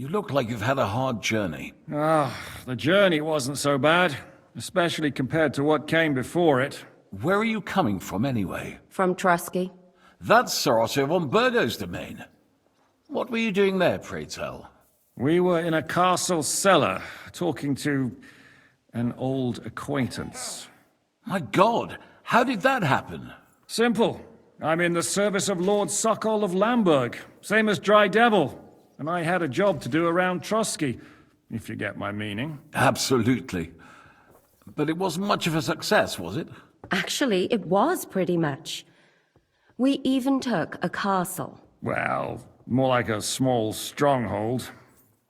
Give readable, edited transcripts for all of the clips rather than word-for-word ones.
You look like you've had a hard journey. Ah, the journey wasn't so bad, especially compared to what came before it. Where are you coming from, anyway? From Trusky. That's Sir Otto von Burgo's domain. What were you doing there, pray tell? We were in a castle cellar, talking to an old acquaintance. My God, how did that happen? Simple. I'm in the service of Lord Sokol of Lamberg, same as Dry Devil. And I had a job to do around Trusky, if you get my meaning. Absolutely. But it wasn't much of a success, was it? Actually, it was pretty much. We even took a castle. Well, more like a small stronghold.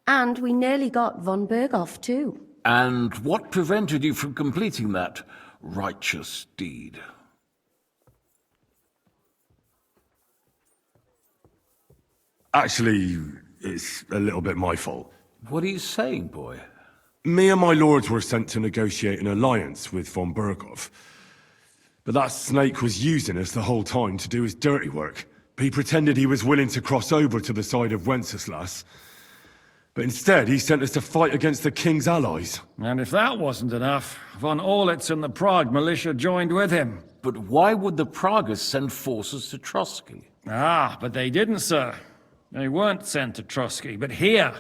And we nearly got von Berghoff, too. And what prevented you from completing that righteous deed? Actually, it's a little bit my fault. What are you saying, boy? Me and my lords were sent to negotiate an alliance with von Berghoff. But that snake was using us the whole time to do his dirty work. He pretended he was willing to cross over to the side of Wenceslas. But instead, he sent us to fight against the king's allies. And if that wasn't enough, von Orlitz and the Prague militia joined with him. But why would the Praguers send forces to Trusky? Ah, but they didn't, sir. They weren't sent to Trusky, but here.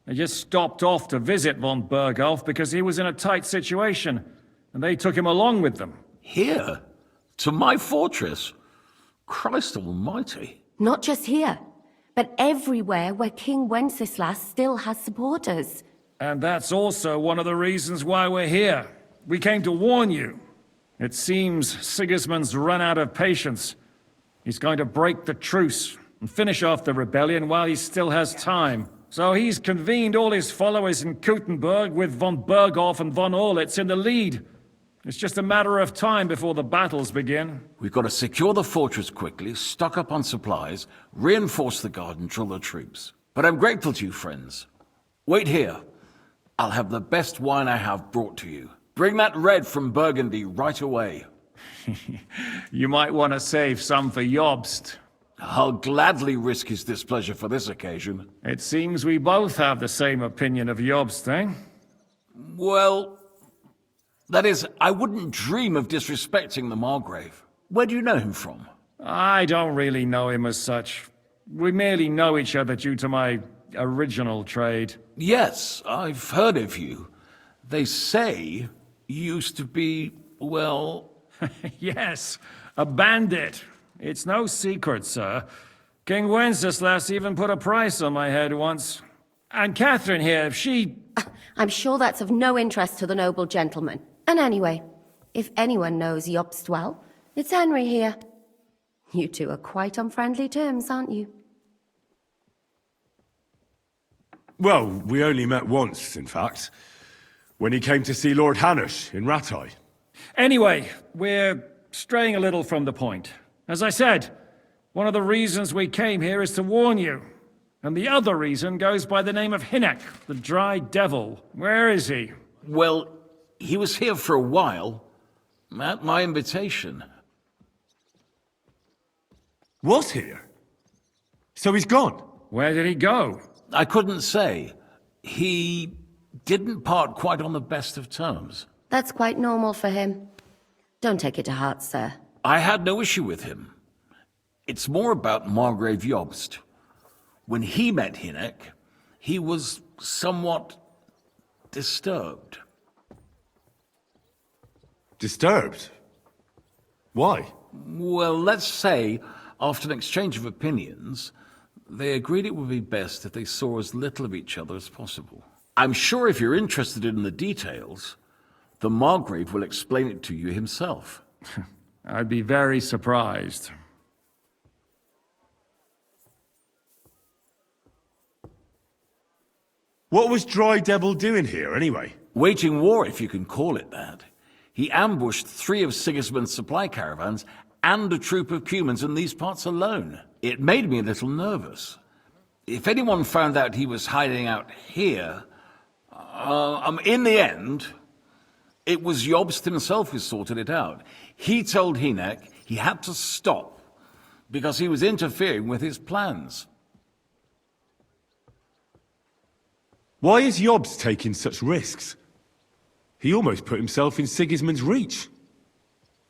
They just stopped off to visit von Berghoff because he was in a tight situation, and they took him along with them. Here? To my fortress? Christ almighty. Not just here, but everywhere where King Wenceslas still has supporters. And that's also one of the reasons why we're here. We came to warn you. It seems Sigismund's run out of patience. He's going to break the truce and finish off the rebellion while he still has time. So he's convened all his followers in Kuttenberg with von Berghoff and von Orlitz in the lead. It's just a matter of time before the battles begin. We've got to secure the fortress quickly, stock up on supplies, reinforce the guard and drill the troops. But I'm grateful to you, friends. Wait here. I'll have the best wine I have brought to you. Bring that red from Burgundy right away. You might want to save some for Jobst. I'll gladly risk his displeasure for this occasion. It seems we both have the same opinion of Jobst, eh? Well, that is, I wouldn't dream of disrespecting the Margrave. Where do you know him from? I don't really know him as such. We merely know each other due to my original trade. Yes, I've heard of you. They say you used to be, well... Yes, a bandit. It's no secret, sir. King Wenceslas even put a price on my head once. And Catherine here, she... I'm sure that's of no interest to the noble gentleman. And anyway, if anyone knows Jobst well, it's Henry here. You two are quite on friendly terms, aren't you? Well, we only met once, in fact. When he came to see Lord Hanush in Rattay. Anyway, we're straying a little from the point. As I said, one of the reasons we came here is to warn you. And the other reason goes by the name of Hinek, the Dry Devil. Where is he? Well, he was here for a while, at my invitation. Was here? So he's gone? Where did he go? I couldn't say. He didn't part quite on the best of terms. That's quite normal for him. Don't take it to heart, sir. I had no issue with him. It's more about Margrave Jobst. When he met Hinek, he was somewhat disturbed. Disturbed? Why? Well, let's say, after an exchange of opinions, they agreed it would be best if they saw as little of each other as possible. I'm sure if you're interested in the details, the Margrave will explain it to you himself. I'd be very surprised. What was Dry Devil doing here, anyway? Waging war, if you can call it that. He ambushed 3 of Sigismund's supply caravans and a troop of Cumans in these parts alone. It made me a little nervous. If anyone found out he was hiding out here, in the end, it was Jobst himself who sorted it out. He told Hinek he had to stop because he was interfering with his plans. Why is Jobst taking such risks? He almost put himself in Sigismund's reach.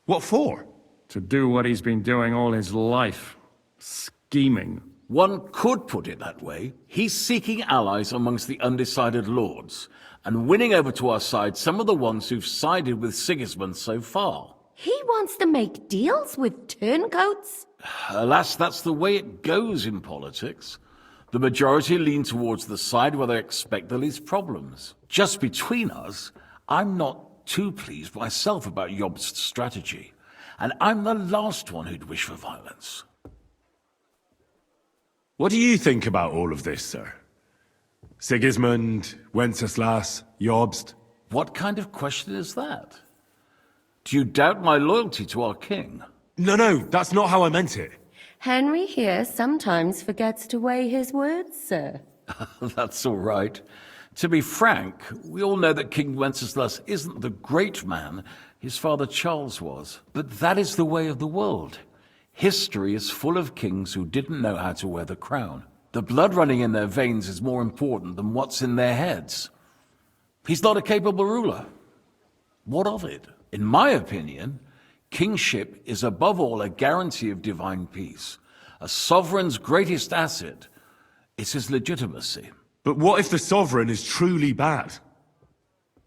What for? To do what he's been doing all his life. Scheming. One could put it that way. He's seeking allies amongst the undecided lords, and winning over to our side some of the ones who've sided with Sigismund so far. He wants to make deals with turncoats? Alas, that's the way it goes in politics. The majority lean towards the side where they expect the least problems. Just between us, I'm not too pleased myself about Jobst's strategy, and I'm the last one who'd wish for violence. What do you think about all of this, sir? Sigismund, Wenceslas, Jobst? What kind of question is that? Do you doubt my loyalty to our king? No, that's not how I meant it. Henry here sometimes forgets to weigh his words, sir. That's all right. To be frank, we all know that King Wenceslas isn't the great man his father Charles was. But that is the way of the world. History is full of kings who didn't know how to wear the crown. The blood running in their veins is more important than what's in their heads. He's not a capable ruler. What of it? In my opinion, kingship is above all a guarantee of divine peace. A sovereign's greatest asset is his legitimacy. But what if the sovereign is truly bad?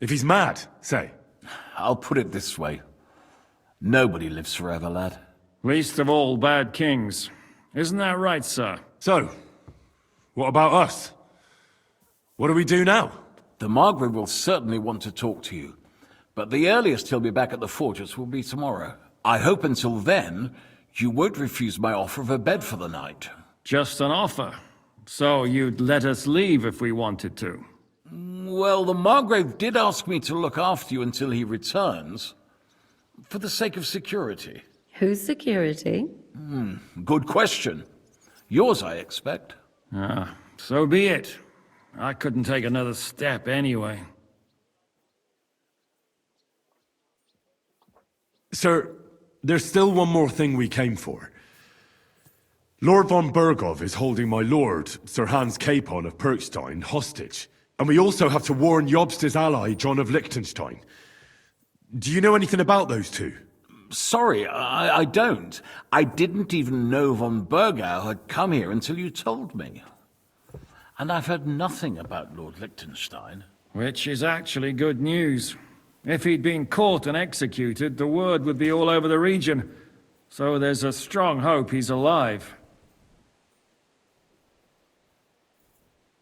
If he's mad, say? I'll put it this way. Nobody lives forever, lad. Least of all bad kings. Isn't that right, sir? So, what about us? What do we do now? The Margrave will certainly want to talk to you, but the earliest he'll be back at the fortress will be tomorrow. I hope until then, you won't refuse my offer of a bed for the night. Just an offer. So you'd let us leave if we wanted to? Well, the Margrave did ask me to look after you until he returns, for the sake of security. Whose security? Good question. Yours, I expect. So be it. I couldn't take another step anyway. Sir, there's still one more thing we came for. Lord von Bergov is holding my lord, Sir Hans Capon of Perkstein, hostage. And we also have to warn Jobst's ally, John of Liechtenstein. Do you know anything about those two? Sorry, I don't. I didn't even know von Bergau had come here until you told me. And I've heard nothing about Lord Liechtenstein. Which is actually good news. If he'd been caught and executed, the word would be all over the region. So there's a strong hope he's alive.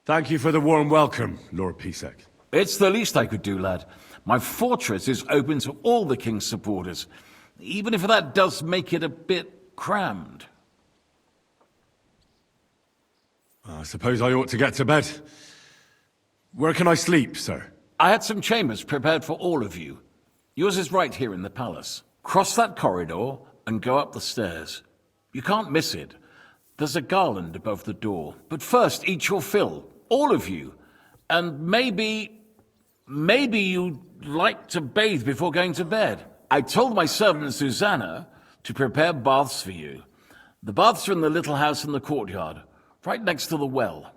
Thank you for the warm welcome, Lord Pisek. It's the least I could do, lad. My fortress is open to all the king's supporters, even if that does make it a bit crammed. I suppose I ought to get to bed. Where can I sleep, sir? I had some chambers prepared for all of you. Yours is right here in the palace. Cross that corridor and go up the stairs. You can't miss it. There's a garland above the door. But first, eat your fill. All of you. And maybe you'd like to bathe before going to bed. I told my servant Susanna to prepare baths for you. The baths are in the little house in the courtyard, right next to the well.